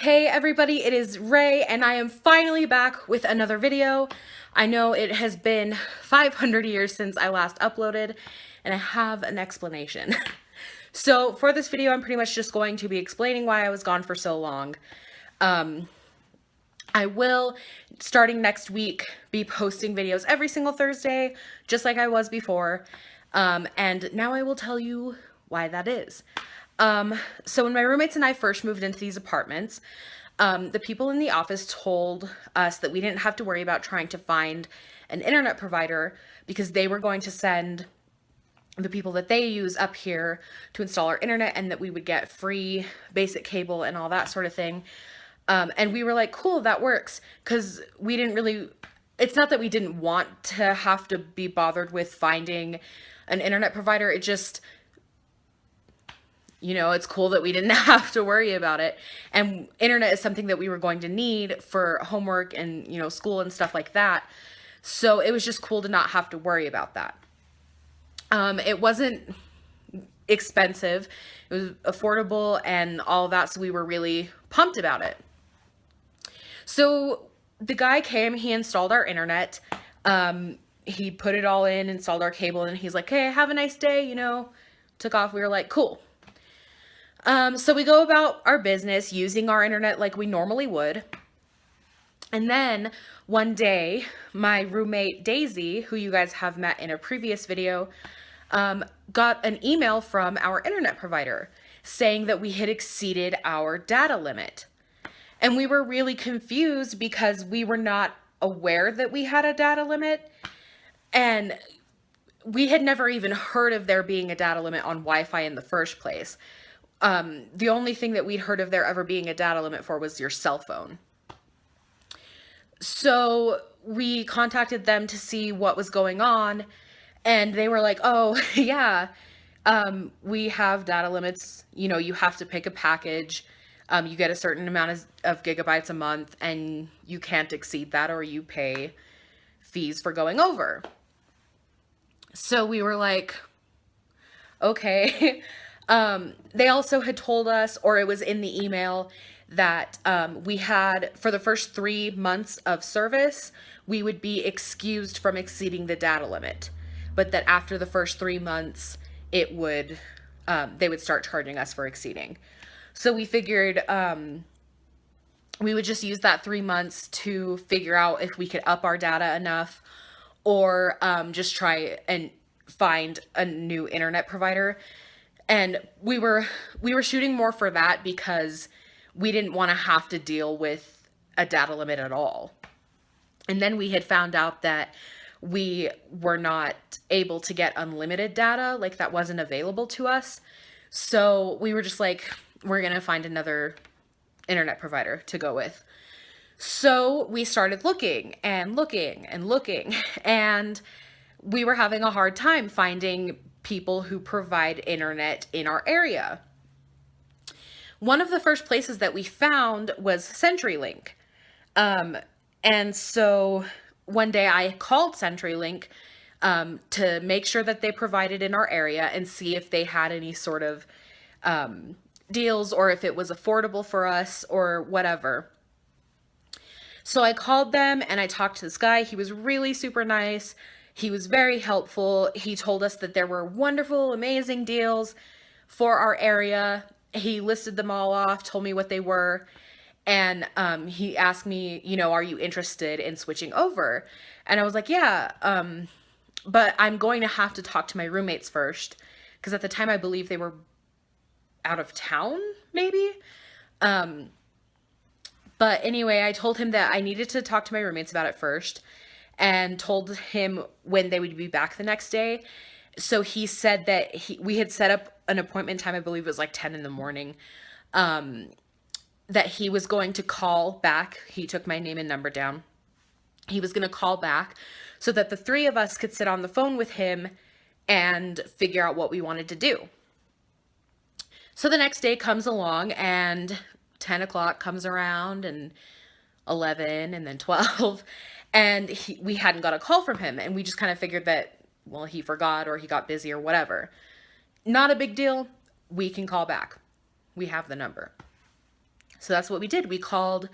Hey everybody, it is Ray and I am finally back with another video. I know it has been 500 years since I last uploaded and I have an explanation. So for this video, I'm pretty much just going to be explaining why I was gone for so long. I will, starting next week, be posting videos every single Thursday, just like I was before. And now I will tell you why that is. So when my roommates and I first moved into these apartments, the people in the office told us that we didn't have to worry about trying to find an internet provider because they were going to send the people that they use up here to install our internet and that we would get free basic cable and all that sort of thing. And we were like, cool, that works. Because we didn't really, it's not that we didn't want to have to be bothered with finding an internet provider. It just, it's cool that we didn't have to worry about it. And internet is something that we were going to need for homework and, school and stuff like that. So it was just cool to not have to worry about that. It wasn't expensive. It was affordable and all that. So we were really pumped about it. So the guy came, he installed our internet. He put it all in, installed our cable, and he's like, hey, have a nice day, took off. We were like, cool. So we go about our business using our internet like we normally would. And then one day, my roommate Daisy, who you guys have met in a previous video, got an email from our internet provider saying that we had exceeded our data limit. And we were really confused because we were not aware that we had a data limit. And we had never even heard of there being a data limit on Wi-Fi in the first place. The only thing that we'd heard of there ever being a data limit for was your cell phone. So we contacted them to see what was going on, and they were like, oh, yeah, we have data limits. You have to pick a package. You get a certain amount of gigabytes a month, and you can't exceed that or you pay fees for going over. So we were like, okay. They also had told us, or it was in the email, that we had, for the first 3 months of service, we would be excused from exceeding the data limit. But that after the first 3 months, they would start charging us for exceeding. So we figured we would just use that 3 months to figure out if we could up our data enough, or just try and find a new internet provider. And we were shooting more for that because we didn't want to have to deal with a data limit at all. And then we had found out that we were not able to get unlimited data, like that wasn't available to us. So we were just like, we're going to find another internet provider to go with. So we started looking and looking and looking, and we were having a hard time finding people who provide internet in our area. One of the first places that we found was CenturyLink. And so one day I called CenturyLink to make sure that they provided in our area and see if they had any sort of deals or if it was affordable for us or whatever. So I called them and I talked to this guy. He was really super nice. He was very helpful. He told us that there were wonderful, amazing deals for our area. He listed them all off, told me what they were, and he asked me, are you interested in switching over? And I was like, yeah, but I'm going to have to talk to my roommates first, because at the time I believe they were out of town, maybe. But anyway, I told him that I needed to talk to my roommates about it first, and told him when they would be back the next day. So he said that we had set up an appointment time, I believe it was like 10 in the morning, that he was going to call back. He took my name and number down. He was going to call back so that the 3 of us could sit on the phone with him and figure out what we wanted to do. So the next day comes along and 10 o'clock comes around and 11 and then 12. And we hadn't got a call from him. And we just kind of figured that, well, he forgot or he got busy or whatever. Not a big deal. We can call back. We have the number. So that's what we did. We called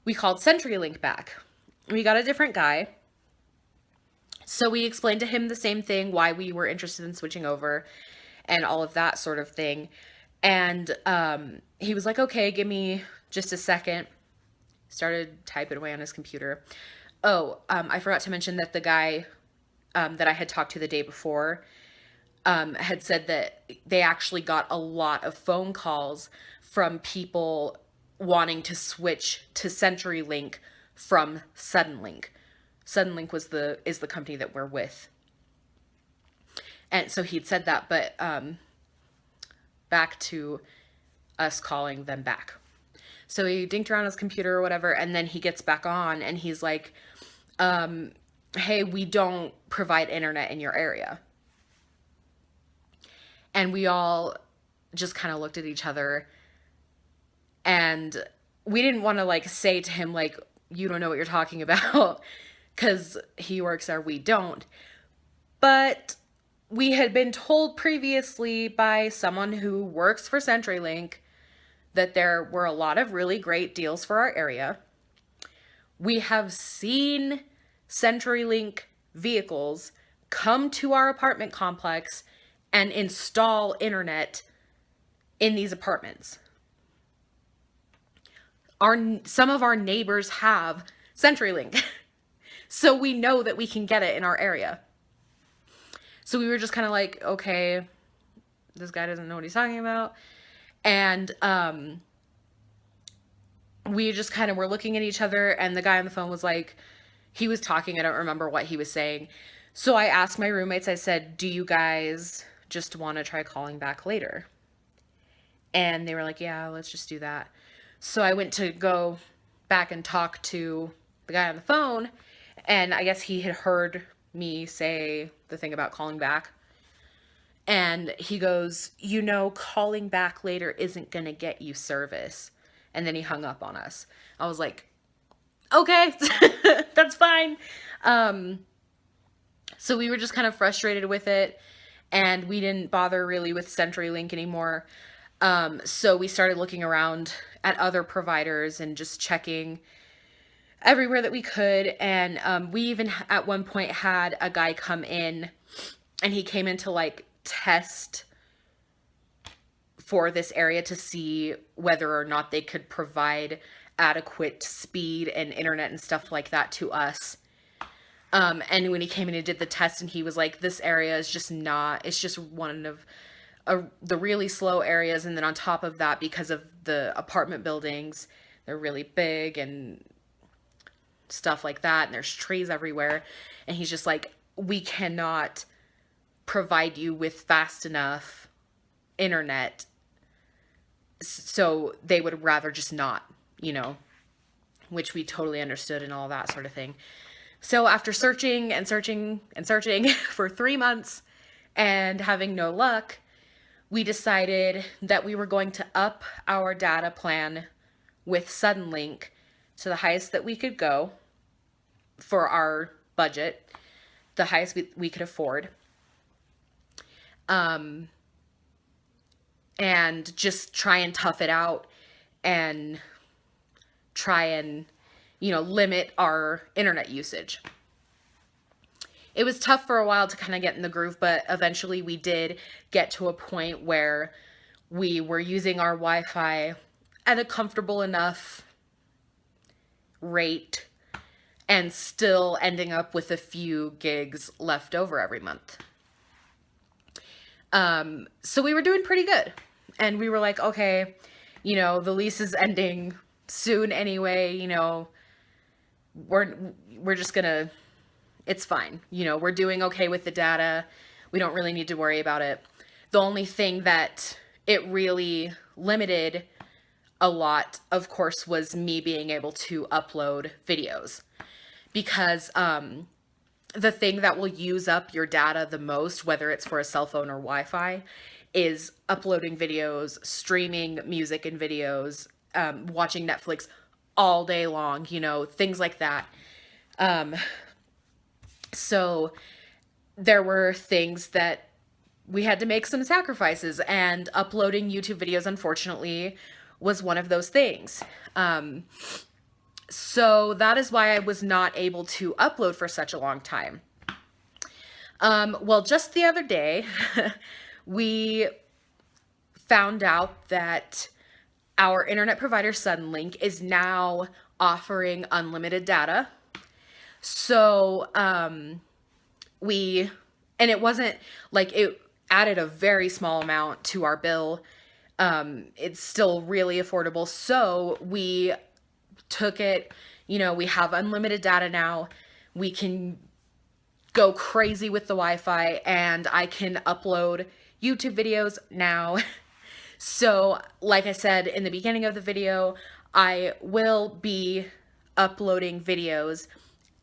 CenturyLink back. We got a different guy. So we explained to him the same thing, why we were interested in switching over and all of that sort of thing. And he was like, okay, give me just a second. Started typing away on his computer. Oh, I forgot to mention that the guy that I had talked to the day before had said that they actually got a lot of phone calls from people wanting to switch to CenturyLink from Suddenlink. Suddenlink is the company that we're with. And so he'd said that, but back to us calling them back. So he dinked around his computer or whatever, and then he gets back on and he's like, hey, we don't provide internet in your area. And we all just kind of looked at each other, and we didn't want to like say to him like, you don't know what you're talking about, because he works there, we don't. But we had been told previously by someone who works for CenturyLink that there were a lot of really great deals for our area. We have seen CenturyLink vehicles come to our apartment complex and install internet in these apartments. Some of our neighbors have CenturyLink. So we know that we can get it in our area. So we were just kind of like, okay, this guy doesn't know what he's talking about. And we just kind of were looking at each other, and the guy on the phone was like, he was talking, I don't remember what he was saying. So I asked my roommates, I said, do you guys just want to try calling back later? And they were like, yeah, let's just do that. So I went to go back and talk to the guy on the phone, and I guess he had heard me say the thing about calling back. And he goes, calling back later isn't going to get you service. And then he hung up on us. I was like, okay, that's fine. So we were just kind of frustrated with it, and we didn't bother really with CenturyLink anymore. So we started looking around at other providers and just checking everywhere that we could. And we even at one point had a guy come in, and he came in to like test for this area to see whether or not they could provide adequate speed and internet and stuff like that to us. And when he came in and did the test, and he was like, this area is just not, it's just one of the really slow areas. And then on top of that, because of the apartment buildings, they're really big and stuff like that, and there's trees everywhere. And he's just like, we cannot provide you with fast enough internet, so they would rather just not, which we totally understood and all that sort of thing. So after searching and searching and searching for 3 months and having no luck, we decided that we were going to up our data plan with Suddenlink to the highest that we could go for our budget, the highest we could afford. And just try and tough it out and try and, limit our internet usage. It was tough for a while to kind of get in the groove, but eventually we did get to a point where we were using our Wi-Fi at a comfortable enough rate and still ending up with a few gigs left over every month. So we were doing pretty good, and we were like, okay, the lease is ending soon anyway, we're just gonna, it's fine. We're doing okay with the data. We don't really need to worry about it. The only thing that it really limited a lot, of course, was me being able to upload videos, because, the thing that will use up your data the most, whether it's for a cell phone or Wi-Fi, is uploading videos, streaming music and videos, watching Netflix all day long, things like that. So there were things that we had to make some sacrifices, and uploading YouTube videos, unfortunately, was one of those things. So that is why I was not able to upload for such a long time. Well, just the other day, we found out that our internet provider, Suddenlink, is now offering unlimited data. So, and it wasn't like it added a very small amount to our bill. It's still really affordable. So we took it, we have unlimited data now. We can go crazy with the Wi-Fi, and I can upload YouTube videos now. So, like I said in the beginning of the video, I will be uploading videos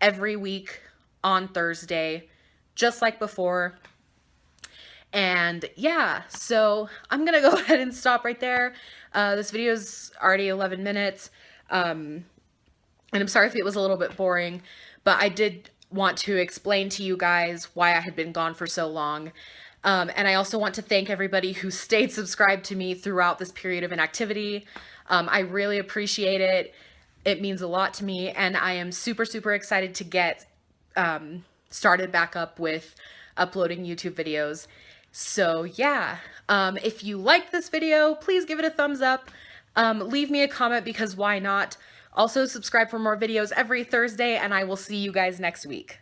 every week on Thursday, just like before. And yeah, so I'm gonna go ahead and stop right there. This video is already 11 minutes. And I'm sorry if it was a little bit boring, but I did want to explain to you guys why I had been gone for so long. And I also want to thank everybody who stayed subscribed to me throughout this period of inactivity. I really appreciate it. It means a lot to me, and I am super, super excited to get started back up with uploading YouTube videos. So yeah, if you liked this video, please give it a thumbs up. Leave me a comment, because why not? Also, subscribe for more videos every Thursday, and I will see you guys next week.